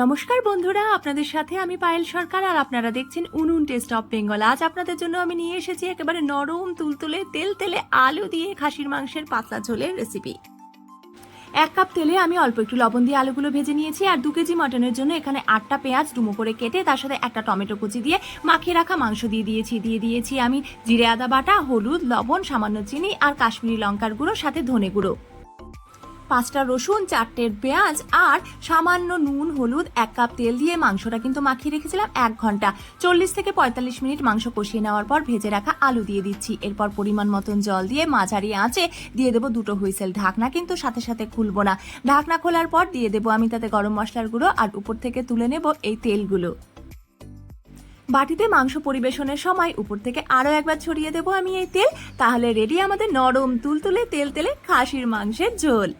নমস্কার বন্ধুরা, আপনাদের সাথে আমি পায়েল সরকার আর আপনারা দেখছেন উনুন টেস্ট অফ বেঙ্গল। আজ আপনাদের জন্য আমি নিয়ে এসেছি একেবারে নরম তুলতুলে তেলে আলু দিয়ে খাসির মাংসের পাতলা ঝোলের রেসিপি। 1 কাপ তেলে আমি অল্প একটু লবণ দিয়ে আলুগুলো ভেজে নিয়েছি। আর 2 কেজি মটনের জন্য এখানে 8টা পেঁয়াজ ডুমো করে কেটে তার সাথে একটা টমেটো কুচি দিয়ে মাখিয়ে রাখা মাংস দিয়ে দিয়েছি আমি জিরে আদা বাটা, হলুদ, লবণ, সামান্য চিনি আর কাশ্মীরি লঙ্কার গুঁড়ো, সাথে ধনে গুঁড়ো, 5টা রসুন, 4টে পেঁয়াজ আর সামান্য নুন, হলুদ, 1 কাপ তেল দিয়ে মাংসটা কিন্তু মাখিয়ে রেখেছিলাম 1 ঘন্টা। 40 থেকে 45 মিনিট মাংস কষিয়ে নেওয়ার পর ভেজে রাখা আলু দিয়ে দিচ্ছি। এরপর পরিমাণ মতন জল দিয়ে মাঝারি আঁচে দিয়ে দেবো 2টো হুইসেল। ঢাকনা কিন্তু সাথে সাথে খুলবো না। ঢাকনা খোলার পর দিয়ে দেবো আমি তাতে গরম মশলার গুঁড়ো আর উপর থেকে তুলে নেব এই তেলগুলো। বাটিতে মাংস পরিবেশনের সময় উপর থেকে আরো একবার ছড়িয়ে দেবো আমি এই তেল। তাহলে রেডি আমাদের নরম তুলতুলে তেলে খাসির মাংসের ঝোল।